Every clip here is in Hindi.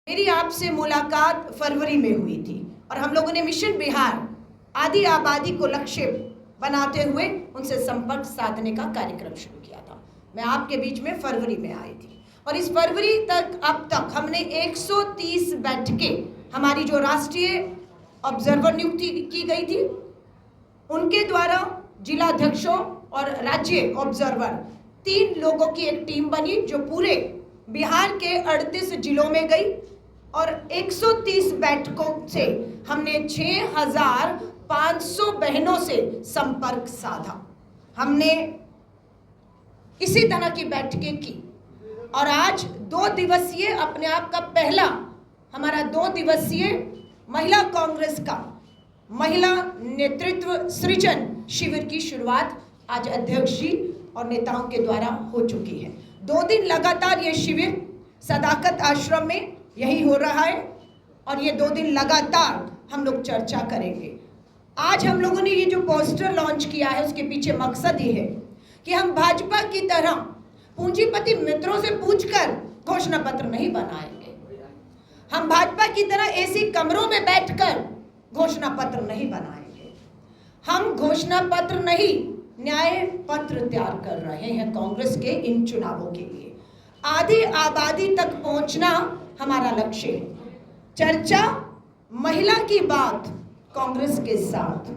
मेरी आपसे मुलाकात फरवरी में हुई थी और हम लोगों ने मिशन बिहार आदि आबादी को लक्ष्य बनाते हुए उनसे संपर्क साधने का कार्यक्रम शुरू किया था। मैं आपके बीच में फरवरी में आई थी और इस फरवरी तक अब तक हमने 130 बैठकें हमारी जो राष्ट्रीय ऑब्जर्वर नियुक्ति की गई थी उनके द्वारा जिलाध्यक्षों और राज्य ऑब्जर्वर 3 लोगों की एक टीम बनी जो पूरे बिहार के 38 जिलों में गई और 130 बैठकों से हमने 6,500 बहनों से संपर्क साधा। हमने इसी तरह की बैठकें की और आज 2 दिवसीय अपने आप का पहला हमारा 2 दिवसीय महिला कांग्रेस का महिला नेतृत्व सृजन शिविर की शुरुआत आज अध्यक्ष जी और नेताओं के द्वारा हो चुकी है। 2 दिन लगातार ये शिविर सदाकत आश्रम में यही हो रहा है और ये 2 दिन लगातार हम लोग चर्चा करेंगे। आज हम लोगों ने ये जो पोस्टर लॉन्च किया है उसके पीछे मकसद ये है कि हम भाजपा की तरह पूंजीपति मित्रों से पूछकर घोषणा पत्र नहीं बनाएंगे। हम भाजपा की तरह ऐसी कमरों में बैठकर घोषणा पत्र नहीं बनाएंगे। हम घोषणा पत्र नहीं न्याय पत्र तैयार कर रहे हैं कांग्रेस के इन चुनावों के लिए। आधी आबादी तक पहुंचना हमारा लक्ष्य है। चर्चा महिला की बात कांग्रेस के साथ,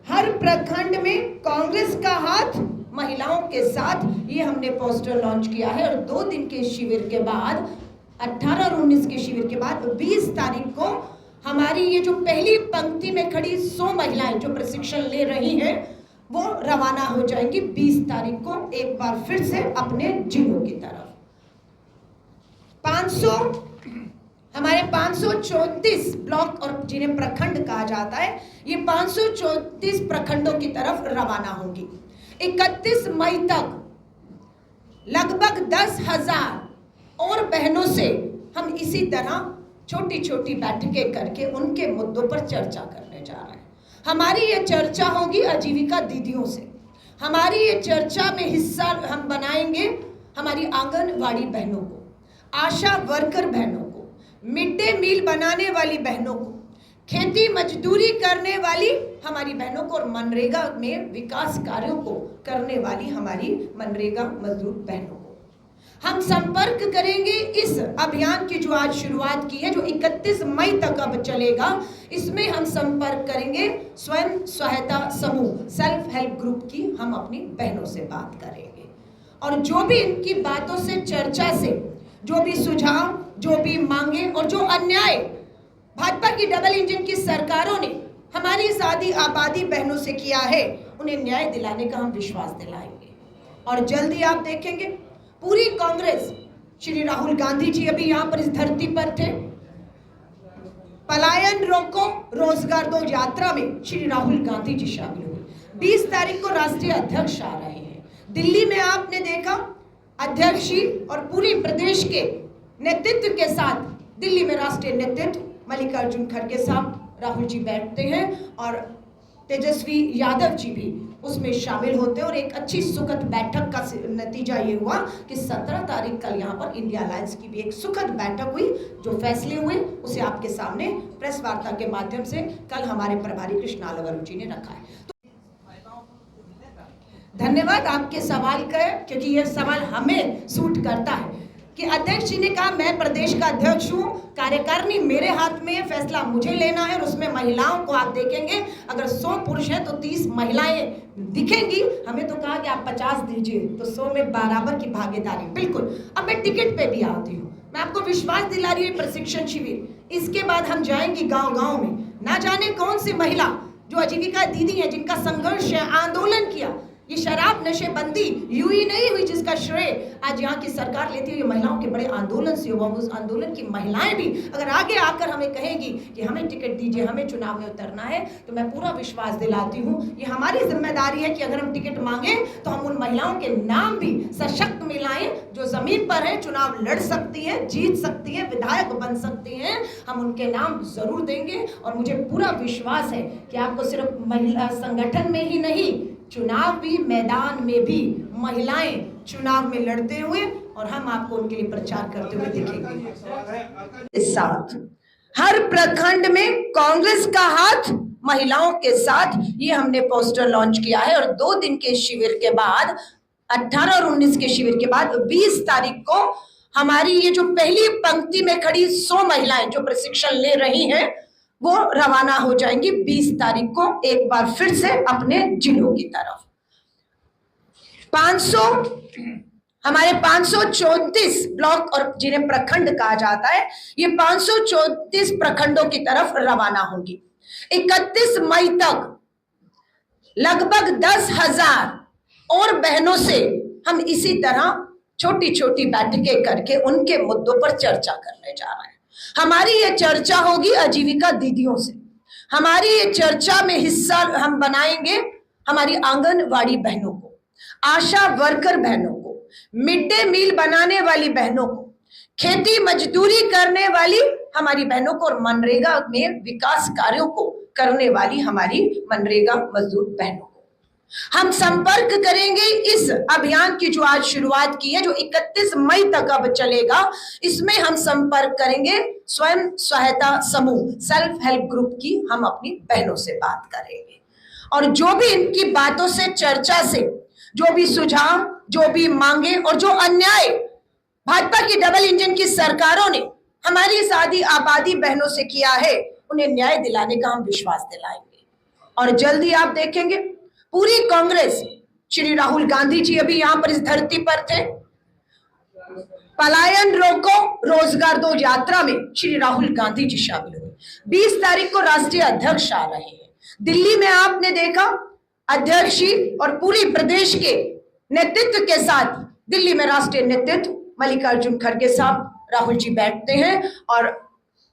हर प्रखंड में कांग्रेस का हाथ महिलाओं के साथ, ये हमने पोस्टर लॉन्च किया है। और 2 दिन के शिविर के बाद 18 और 19 के शिविर के बाद 20 तारीख को हमारी ये जो पहली पंक्ति में खड़ी 100 महिलाएं जो प्रशिक्षण ले रही हैं वो रवाना हो जाएंगी 20 तारीख को एक बार फिर से अपने जिलों की तरफ। 500 हमारे 534 ब्लॉक और जिन्हें प्रखंड कहा जाता है, ये 534 प्रखंडों की तरफ रवाना होंगी। 31 मई तक लगभग 10,000 और बहनों से हम इसी तरह छोटी छोटी बैठकें करके उनके मुद्दों पर चर्चा करने जा रहे हैं। हमारी ये चर्चा होगी आजीविका दीदियों से। हमारी ये चर्चा में हिस्सा हम बनाएंगे हमारी आंगनवाड़ी बहनों को, आशा वर्कर बहनों को, मिड डे मील बनाने वाली बहनों को, खेती मजदूरी करने वाली हमारी बहनों को और मनरेगा में विकास कार्यों को करने वाली हमारी मनरेगा मजदूर बहनों को। हम संपर्क करेंगे इस अभियान की जो आज शुरुआत की है, जो 31 मई तक अब चलेगा। इसमें हम संपर्क करेंगे स्वयं सहायता समूह, सेल्फ हेल्प ग्रुप की हम अपनी बहनों से बात करेंगे और जो भी इनकी बातों से, चर्चा से, जो भी सुझाव, जो भी मांगे और जो अन्याय भाजपा की डबल इंजन की सरकारों ने हमारी इस आधी आबादी बहनों से किया है, उन्हें न्याय दिलाने का हम विश्वास दिलाएंगे। और जल्दी आप देखेंगे पूरी कांग्रेस, श्री राहुल गांधी जी अभी यहाँ पर इस धरती पर थे, पलायन रोको रोजगार दो यात्रा में श्री राहुल गांधी जी शामिल हुए। 20 तारीख को राष्ट्रीय अध्यक्ष आ रहे हैं। दिल्ली में आपने देखा अध्यक्ष जी और पूरी प्रदेश के नेतृत्व के साथ दिल्ली में राष्ट्रीय नेतृत्व मल्लिकार्जुन खड़गे साहब, राहुल जी बैठते हैं और तेजस्वी यादव जी भी उसमें शामिल होते हैं और एक अच्छी सुखद बैठक का नतीजा ये हुआ कि 17 तारीख कल यहाँ पर इंडिया अलायंस की भी एक सुखद बैठक हुई। जो फैसले हुए उसे आपके सामने प्रेस वार्ता के माध्यम से कल हमारे प्रभारी कृष्णा अलवरू जी ने रखा है। धन्यवाद आपके सवाल का, क्योंकि यह सवाल हमें सूट करता है कि अध्यक्ष जी ने कहा मैं प्रदेश का अध्यक्ष हूँ, कार्यकारिणी मेरे हाथ में है, फैसला मुझे लेना है और उसमें महिलाओं को आप देखेंगे अगर 100 पुरुष हैं तो 30 महिलाएं दिखेंगी। हमें तो कहा कि आप 50 दीजिए तो 100 में बराबर की भागीदारी। बिल्कुल, अब मैं टिकट पे भी आती हूँ। मैं आपको विश्वास दिला रही हूँ प्रशिक्षण शिविर, इसके बाद हम जाएंगे गाँव-गाँव में। ना जाने कौन सी महिला जो आजीविका दीदी है, जिनका संघर्ष है, आंदोलन किया, ये शराब नशेबंदी यूं ही नहीं हुई जिसका श्रेय आज यहाँ की सरकार लेती हुई महिलाओं के बड़े आंदोलन से हुआ। उस आंदोलन की महिलाएं भी अगर आगे आकर हमें कहेंगी कि हमें टिकट दीजिए, हमें चुनाव में उतरना है, तो मैं पूरा विश्वास दिलाती हूँ ये हमारी जिम्मेदारी है कि अगर हम टिकट मांगे तो हम उन महिलाओं के नाम भी सशक्त मिलाएं जो जमीन पर है, चुनाव लड़ सकती है, जीत सकती है, विधायक बन सकती हैं। हम उनके नाम जरूर देंगे और मुझे पूरा विश्वास है कि आपको सिर्फ महिला संगठन में ही नहीं, चुनावी मैदान में भी महिलाएं चुनाव में लड़ते हुए और हम आपको उनके लिए प्रचार करते हुए दिखेंगे। इस साथ हर प्रखंड में कांग्रेस का हाथ महिलाओं के साथ, ये हमने पोस्टर लॉन्च किया है। और 2 दिन के शिविर के बाद, 18 और 19 के शिविर के बाद 20 तारीख को हमारी ये जो पहली पंक्ति में खड़ी 100 महिलाएं जो प्रशिक्षण ले रही हैं वो रवाना हो जाएंगी 20 तारीख को एक बार फिर से अपने जिलों की तरफ। 500 हमारे 534 ब्लॉक और जिन्हें प्रखंड कहा जाता है, ये 534 प्रखंडों की तरफ रवाना होंगी। 31 मई तक लगभग 10,000 और बहनों से हम इसी तरह छोटी छोटी बैठकें करके उनके मुद्दों पर चर्चा करने जा रहे हैं। हमारी ये चर्चा होगी आजीविका दीदियों से, हमारी ये चर्चा में हिस्सा हम बनाएंगे हमारी आंगनवाड़ी बहनों को, आशा वर्कर बहनों को, मिड डे मील बनाने वाली बहनों को, खेती मजदूरी करने वाली हमारी बहनों को और मनरेगा में विकास कार्यों को करने वाली हमारी मनरेगा मजदूर बहनों को। हम संपर्क करेंगे इस अभियान की जो आज शुरुआत की है, जो 31 मई तक अब चलेगा। इसमें हम संपर्क करेंगे स्वयं सहायता समूह, सेल्फ हेल्प ग्रुप की हम अपनी बहनों से बात करेंगे। और जो भी इनकी बातों से, चर्चा से, जो भी सुझाव, जो भी मांगे और जो अन्याय भाजपा की डबल इंजन की सरकारों ने हमारी इस आधी आबादी बहनों से किया है, उन्हें न्याय दिलाने का हम विश्वास दिलाएंगे। और जल्दी आप देखेंगे पूरी कांग्रेस, श्री राहुल गांधी जी अभी यहां पर इस धरती पर थे, पलायन रोको रोजगार दो यात्रा में श्री राहुल गांधी जी शामिल हुए। 20 तारीख को राष्ट्रीय अध्यक्ष आ रहे हैं। दिल्ली में आपने देखा अध्यक्ष जी और पूरी प्रदेश के नेतृत्व के साथ दिल्ली में राष्ट्रीय नेतृत्व मल्लिकार्जुन खड़गे साहब, राहुल जी बैठते हैं और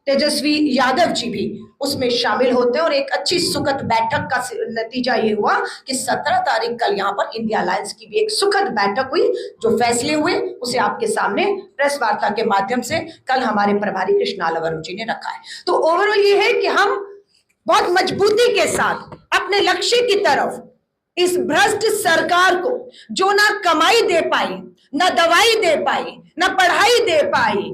तेजस्वी यादव जी भी उसमें शामिल होते हैं। और एक अच्छी सुखद बैठक का नतीजा ये हुआ कि 17 तारीख कल यहाँ पर इंडिया अलायंस की भी एक सुखद बैठक हुई। जो फैसले हुए उसे आपके सामने प्रेस वार्ता के माध्यम से कल हमारे प्रभारी कृष्णाला वरुण जी ने रखा है। तो ओवरऑल ये है कि हम बहुत मजबूती के साथ अपने लक्ष्य की तरफ, इस भ्रष्ट सरकार को जो ना कमाई दे पाई, ना दवाई दे पाई, ना पढ़ाई दे पाई,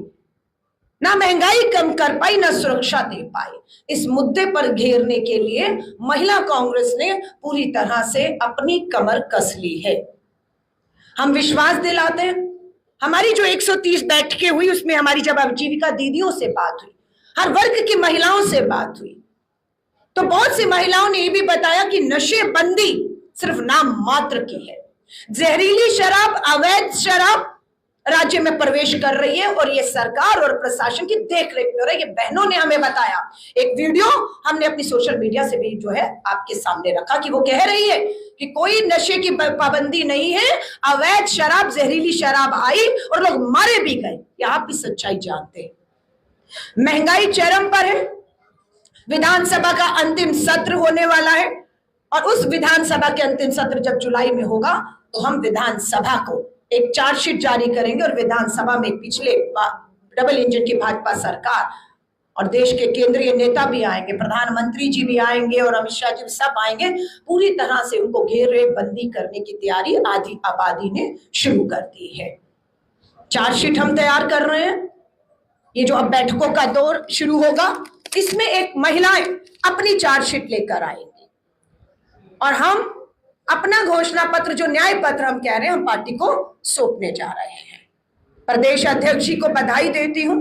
ना महंगाई कम कर पाई, ना सुरक्षा दे पाई, इस मुद्दे पर घेरने के लिए महिला कांग्रेस ने पूरी तरह से अपनी कमर कस ली है। हम विश्वास दिलाते हैं। हमारी जो 130 बैठकें हुई उसमें हमारी जब आजीविका दीदियों से बात हुई, हर वर्ग की महिलाओं से बात हुई, तो बहुत सी महिलाओं ने यह भी बताया कि नशेबंदी सिर्फ नाम मात्र की है। जहरीली शराब, अवैध शराब राज्य में प्रवेश कर रही है और ये सरकार और प्रशासन की देखरेख में हो रहा है। ये बहनों ने हमें बताया। एक वीडियो हमने अपनी सोशल मीडिया से भी जो है आपके सामने रखा कि वो कह रही है कि कोई नशे की पाबंदी नहीं है, अवैध शराब, जहरीली शराब आई और लोग मारे भी गए। ये आप भी सच्चाई जानते हैं। महंगाई चरम पर है। विधानसभा का अंतिम सत्र होने वाला है और उस विधानसभा के अंतिम सत्र जब जुलाई में होगा तो हम विधानसभा को एक चार्जशीट जारी करेंगे और विधानसभा में पिछले डबल इंजन की भाजपा सरकार और देश के केंद्रीय नेता भी आएंगे, प्रधानमंत्री जी भी आएंगे और अमित शाह जी सब आएंगे। पूरी तरह से उनको घेरेबंदी करने की तैयारी आधी आबादी ने शुरू कर दी है। चार्जशीट हम तैयार कर रहे हैं। ये जो अब बैठकों का दौर शुरू होगा इसमें एक महिलाएं अपनी चार्जशीट लेकर आएंगी और हम अपना घोषणा पत्र, जो न्याय पत्र हम कह रहे हैं, हम पार्टी को सौंपने जा रहे हैं। प्रदेश अध्यक्ष जी को बधाई देती हूं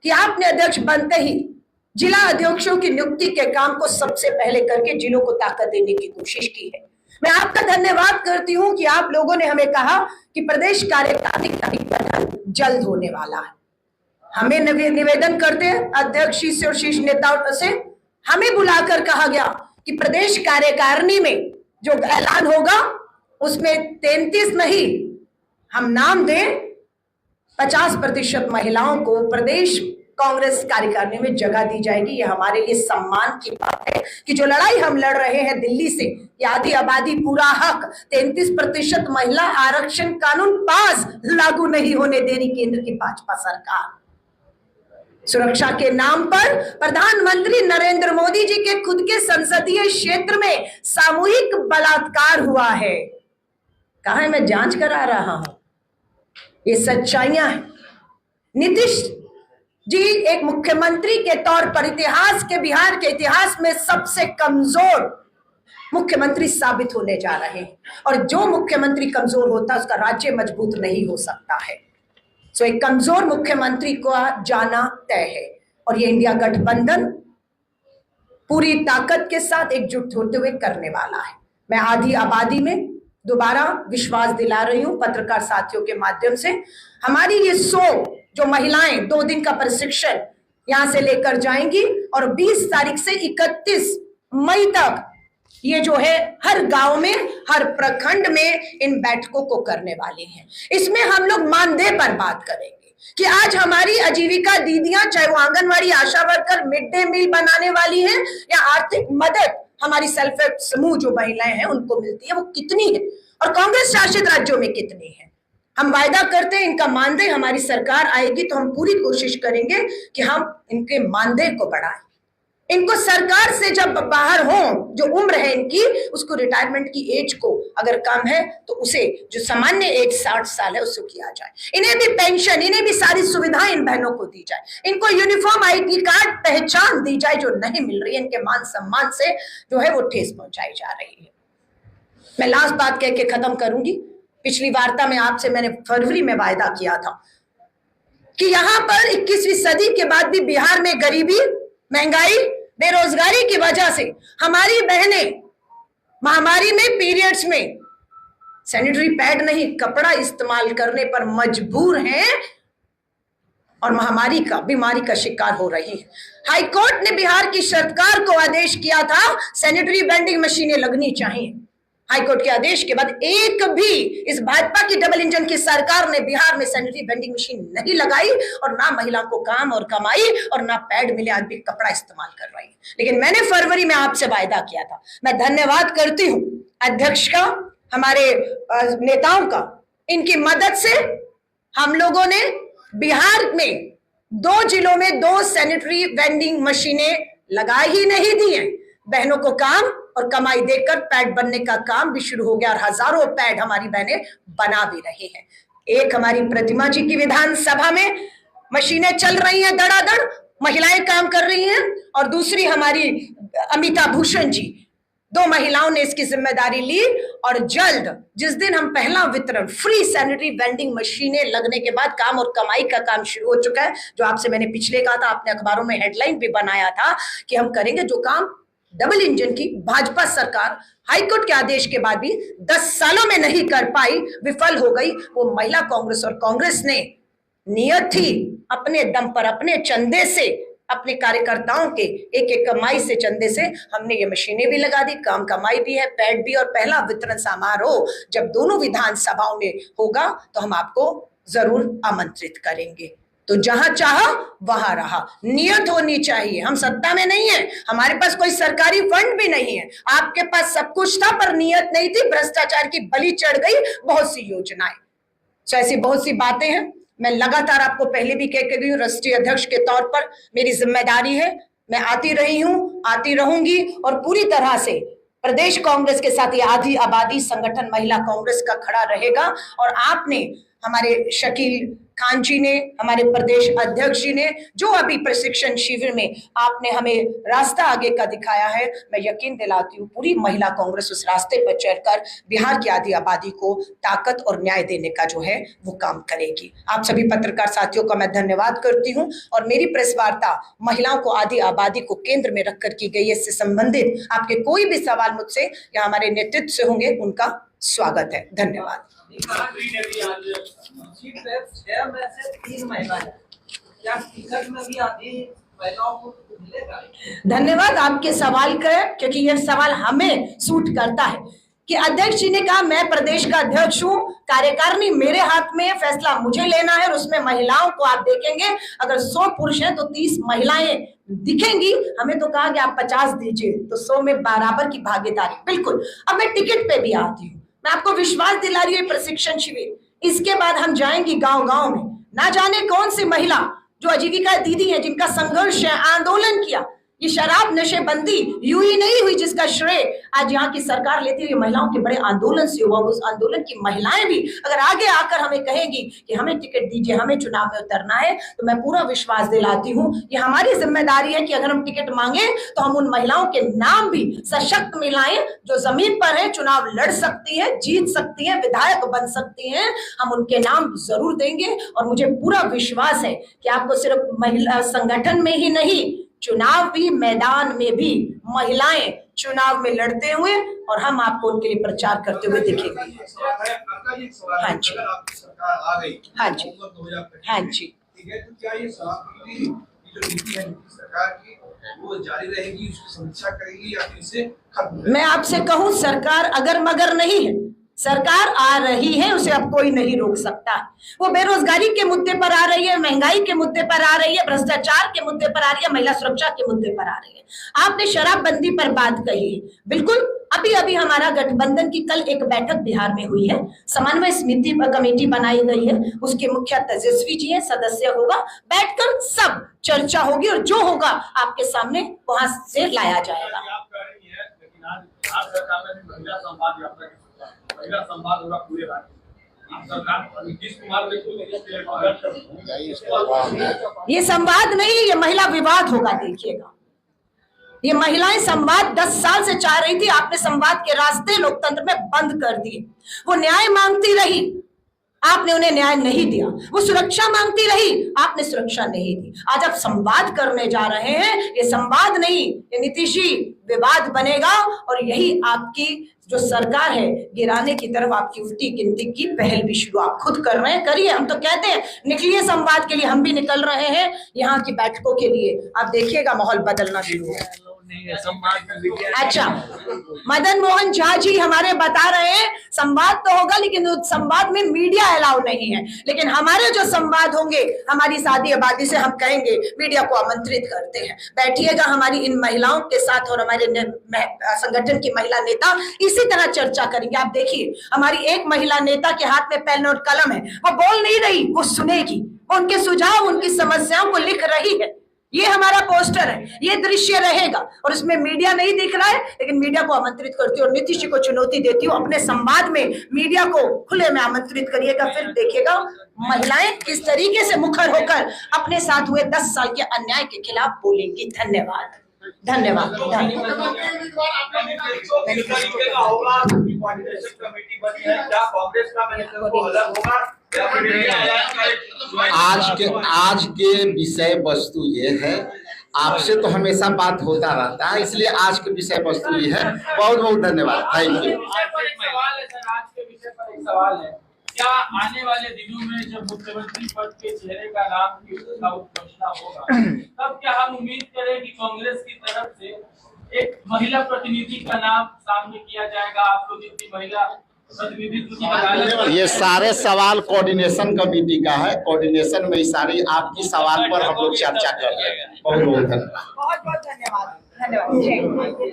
कि आपने अध्यक्ष बनते ही जिला अध्यक्षों की नियुक्ति के काम को सबसे पहले करके जिलों को ताकत देने की कोशिश की है। मैं आपका धन्यवाद करती हूं कि आप लोगों ने हमें कहा कि प्रदेश कार्यकारिणी का गठन जल्द होने वाला है। हमें निवेदन करते हैं अध्यक्ष जी से और शीर्ष नेताओं से, हमें बुलाकर कहा गया कि प्रदेश कार्यकारिणी में जो ऐलान होगा उसमें 33 नहीं, हम नाम दें 50% महिलाओं को प्रदेश कांग्रेस कार्यकारिणी में जगह दी जाएगी। ये हमारे लिए सम्मान की बात है कि जो लड़ाई हम लड़ रहे हैं दिल्ली से, आधी आबादी पूरा हक, 33% महिला आरक्षण कानून पास लागू नहीं होने दे रही केंद्र की भाजपा सरकार। सुरक्षा के नाम पर प्रधानमंत्री नरेंद्र मोदी जी के खुद के संसदीय क्षेत्र में सामूहिक बलात्कार हुआ है। कहा है मैं जांच करा रहा हूं। ये सच्चाइयां हैं। नीतीश जी एक मुख्यमंत्री के तौर पर बिहार के इतिहास में सबसे कमजोर मुख्यमंत्री साबित होने जा रहे हैं, और जो मुख्यमंत्री कमजोर होता है उसका राज्य मजबूत नहीं हो सकता है। सो एक कमजोर मुख्यमंत्री को जाना तय है, और ये इंडिया गठबंधन पूरी ताकत के साथ एकजुट होते हुए करने वाला है। मैं आधी आबादी में दोबारा विश्वास दिला रही हूं पत्रकार साथियों के माध्यम से। हमारी ये 100 जो महिलाएं 2 दिन का प्रशिक्षण यहां से लेकर जाएंगी, और 20 तारीख से 31 मई तक ये जो है हर गांव में, हर प्रखंड में इन बैठकों को करने वाले हैं। इसमें हम लोग मानदेय पर बात करेंगे कि आज हमारी आजीविका दीदियां, चाहे वो आंगनवाड़ी, आशा वर्कर, मिड डे मील बनाने वाली हैं, या आर्थिक मदद हमारी सेल्फ हेल्प समूह जो महिलाएं हैं उनको मिलती है, वो कितनी है, और कांग्रेस शासित राज्यों में कितनी है। हम वायदा करते हैं इनका मानदेय, हमारी सरकार आएगी तो हम पूरी कोशिश करेंगे कि हम इनके मानदेय को बढ़ाएं। इनको सरकार से जब बाहर हो, जो उम्र है इनकी, उसको रिटायरमेंट की एज को अगर कम है तो उसे जो सामान्य एज 60 साल है उसको किया जाए। इन्हें भी पेंशन, इन्हें भी सारी सुविधाएं इन बहनों को दी जाए। इनको यूनिफॉर्म ID कार्ड पहचान दी जाए जो नहीं मिल रही है। इनके मान सम्मान से जो है वो ठेस पहुंचाई जा रही है। मैं लास्ट बात कह के खत्म करूंगी। पिछली वार्ता में आपसे मैंने फरवरी में वायदा किया था कि यहां पर 21वीं सदी के बाद भी बिहार में गरीबी, महंगाई, बेरोजगारी की वजह से हमारी बहनें महामारी में, पीरियड्स में सैनिटरी पैड नहीं, कपड़ा इस्तेमाल करने पर मजबूर हैं और बीमारी का शिकार हो रही है। हाईकोर्ट ने बिहार की सरकार को आदेश किया था सैनिटरी वेंडिंग मशीनें लगनी चाहिए। हाईकोर्ट के आदेश के बाद एक भी इस भाजपा की डबल इंजन की सरकार ने बिहार में सैनिटरी वेंडिंग मशीन नहीं लगाई, और ना महिला को काम और कमाई, और ना पैड मिले, आज भी कपड़ा इस्तेमाल कर रही है। लेकिन मैंने फरवरी में आपसे वायदा किया था। मैं धन्यवाद करती हूं अध्यक्ष का, हमारे नेताओं का। इनकी मदद से हम लोगों ने बिहार में 2 जिलों में 2 सैनिटरी वेंडिंग मशीनें लगा ही नहीं दी हैं। बहनों को काम और कमाई देकर पैड बनने का काम भी शुरू हो गया, और हजारों पैड हमारी बहनें बना भी रही हैं। एक हमारी प्रतिमा जी की विधानसभा में मशीनें चल रही हैं, धड़ाधड़ महिलाएं काम कर रही हैं, और दूसरी हमारी अमिता भूषण जी, 2 महिलाओं ने इसकी जिम्मेदारी ली। और जल्द जिस दिन हम पहला वितरण फ्री सैनिटरी वेंडिंग मशीनें लगने के बाद काम और कमाई का काम शुरू हो चुका है, जो आपसे मैंने पिछले कहा था, आपने अखबारों में हेडलाइन भी बनाया था कि हम करेंगे, जो काम डबल इंजन की भाजपा सरकार हाईकोर्ट के आदेश के बाद भी 10 सालों में नहीं कर पाई, विफल हो गई, वो महिला कांग्रेस और कांग्रेस ने नियत थी अपने दम पर, अपने चंदे से, अपने कार्यकर्ताओं के एक कमाई से, चंदे से हमने ये मशीनें भी लगा दी, काम कमाई भी है, पैड भी, और पहला वितरण समारोह जब दोनों विधानसभाओं में होगा तो हम आपको जरूर आमंत्रित करेंगे। तो जहां चाहा वहां रहा, नियत होनी चाहिए। हम सत्ता में नहीं है, हमारे पास कोई सरकारी फंड भी नहीं है, आपके पास सब कुछ था पर नियत नहीं थी, भ्रष्टाचार की बलि चढ़ गई बहुत सी योजनाएं। तो ऐसी बहुत सी बातें हैं। मैं लगातार आपको पहले भी कह के गई हूँ, राष्ट्रीय अध्यक्ष के तौर पर मेरी जिम्मेदारी है, मैं आती रही हूँ, आती रहूंगी, और पूरी तरह से प्रदेश कांग्रेस के साथ ये आधी आबादी संगठन महिला कांग्रेस का खड़ा रहेगा। और आपने, हमारे शकील खान जी ने, हमारे प्रदेश अध्यक्ष जी ने, जो अभी प्रशिक्षण शिविर में आपने हमें रास्ता आगे का दिखाया है, मैं यकीन दिलाती हूँ पूरी महिला कांग्रेस उस रास्ते पर चलकर बिहार की आधी आबादी को ताकत और न्याय देने का जो है वो काम करेगी। आप सभी पत्रकार साथियों का मैं धन्यवाद करती हूँ, और मेरी प्रेस वार्ता महिलाओं को, आधी आबादी को केंद्र में रखकर की गई है। इससे संबंधित आपके कोई भी सवाल मुझसे या हमारे नेतृत्व से होंगे, उनका स्वागत है। धन्यवाद। धन्यवाद आपके सवाल का, क्योंकि यह सवाल हमें सूट करता है कि अध्यक्ष जी ने कहा मैं प्रदेश का अध्यक्ष हूँ, कार्यकारिणी मेरे हाथ में है, फैसला मुझे लेना है, और उसमें महिलाओं को आप देखेंगे अगर 100 पुरुष हैं तो 30 महिलाएं दिखेंगी। हमें तो कहा कि आप 50 दीजिए, तो 100 में बराबर की भागीदारी। बिल्कुल। अब मैं टिकट पे भी आती हूँ, मैं आपको विश्वास दिला रही हूँ, प्रशिक्षण शिविर इसके बाद हम जाएंगे गांव गांव में, ना जाने कौन सी महिला जो आजीविका दीदी है, जिनका संघर्ष है, आंदोलन किया, ये शराब नशेबंदी यूं ही नहीं हुई जिसका श्रेय आज यहाँ की सरकार लेती हुई महिलाओं के बड़े आंदोलन से हुआ। उस आंदोलन की महिलाएं भी अगर आगे आकर हमें कहेगी कि हमें टिकट दीजिए, हमें चुनाव में उतरना है, तो मैं पूरा विश्वास दिलाती हूँ ये हमारी जिम्मेदारी है कि अगर हम टिकट मांगे तो हम उन महिलाओं के नाम भी, सशक्त महिलाएं जो जमीन पर है, चुनाव लड़ सकती है, जीत सकती है, विधायक बन सकती हैं, हम उनके नाम जरूर देंगे। और मुझे पूरा विश्वास है कि आपको सिर्फ महिला संगठन में ही नहीं, चुनावी मैदान में भी महिलाएं चुनाव में लड़ते हुए और हम आपको उनके लिए प्रचार करते हुए दिखेंगे। हाँ जी, हाँ जी, हाँ जी। ठीक है, तो क्या ये शराब जो नीति है सरकार की वो जारी रहेगी, उसकी समीक्षा करेगी या फिर इसे खत्म? मैं आपसे कहूं, सरकार अगर मगर नहीं है, सरकार आ रही है, उसे अब कोई नहीं रोक सकता। वो बेरोजगारी के मुद्दे पर आ रही है, महंगाई के मुद्दे पर आ रही है, भ्रष्टाचार के मुद्दे पर आ रही है, महिला सुरक्षा के मुद्दे पर आ रही है। आपने शराबबंदी पर बात कही है, बिल्कुल। अभी अभी हमारा गठबंधन की कल एक बैठक बिहार में हुई है, समन्वय समिति कमेटी बनाई गई है, उसके मुखिया तेजस्वी जी है, सदस्य होगा, बैठकर सब चर्चा होगी और जो होगा आपके सामने वहां से लाया जाएगा। महिला संवाद होगा पूरे ये संवाद नहीं, ये महिला विवाद होगा। देखिएगा, ये महिलाएं संवाद 10 साल से चाह रही थी, आपने संवाद के रास्ते लोकतंत्र में बंद कर दिए। वो न्याय मांगती रही, आपने उन्हें न्याय नहीं दिया। वो सुरक्षा मांगती रही, आपने सुरक्षा नहीं दी। आज आप संवाद करने जा रहे हैं, ये संवाद नहीं, ये नीतीश जी विवाद बनेगा और यही आपकी जो सरकार है गिराने की तरफ आपकी उल्टी गिनती की पहल भी शुरू आप खुद कर रहे हैं। करिए, हम तो कहते हैं निकलिए संवाद के लिए, हम भी निकल रहे हैं यहाँ की बैठकों के लिए। आप देखिएगा माहौल बदलना शुरू होगा। अच्छा, मदन मोहन झा जी हमारे बता रहे हैं संवाद तो होगा, लेकिन उस संवाद में मीडिया अलाउ नहीं है। लेकिन हमारे जो संवाद होंगे, हमारी शादी आबादी से हम कहेंगे मीडिया को आमंत्रित करते हैं, बैठिएगा हमारी इन महिलाओं के साथ और हमारे संगठन की महिला नेता इसी तरह चर्चा करेंगे। आप देखिए, हमारी एक महिला नेता के हाथ में पेन और कलम है, वो बोल नहीं रही, वो सुनेगी, वो उनके सुझाव, उनकी समस्याओं को लिख रही है। ये हमारा पोस्टर है, ये दृश्य रहेगा और इसमें मीडिया नहीं दिख रहा है, लेकिन मीडिया को आमंत्रित करती हूँ और नीतीश जी को चुनौती देती हूँ, अपने संवाद में मीडिया को खुले में आमंत्रित करिएगा। फिर देखिएगा महिलाएं किस तरीके से मुखर होकर अपने साथ हुए 10 साल के अन्याय के खिलाफ बोलेंगी। धन्यवाद, धन्यवाद, आज के विषय वस्तु ये है, आपसे तो हमेशा बात होता रहता है, इसलिए आज के विषय वस्तु ये है। बहुत बहुत धन्यवाद, थैंक यू। आज के विषय पर एक सवाल है, क्या आने वाले दिनों में जब मुख्यमंत्री पद के चेहरे का नाम की घोषणा होगा, तब क्या हम उम्मीद करें कि कांग्रेस की तरफ से एक महिला प्रतिनिधि का नाम सामने किया जाएगा? आप लोग इतनी महिला प्रतिनिधित्व, ये सारे सवाल कोऑर्डिनेशन कमेटी का है, कोऑर्डिनेशन में ही सारी आपकी सवाल पर हम लोग चर्चा कर रहे हैं। बहुत बहुत धन्यवाद, बहुत बहुत धन्यवाद, धन्यवाद।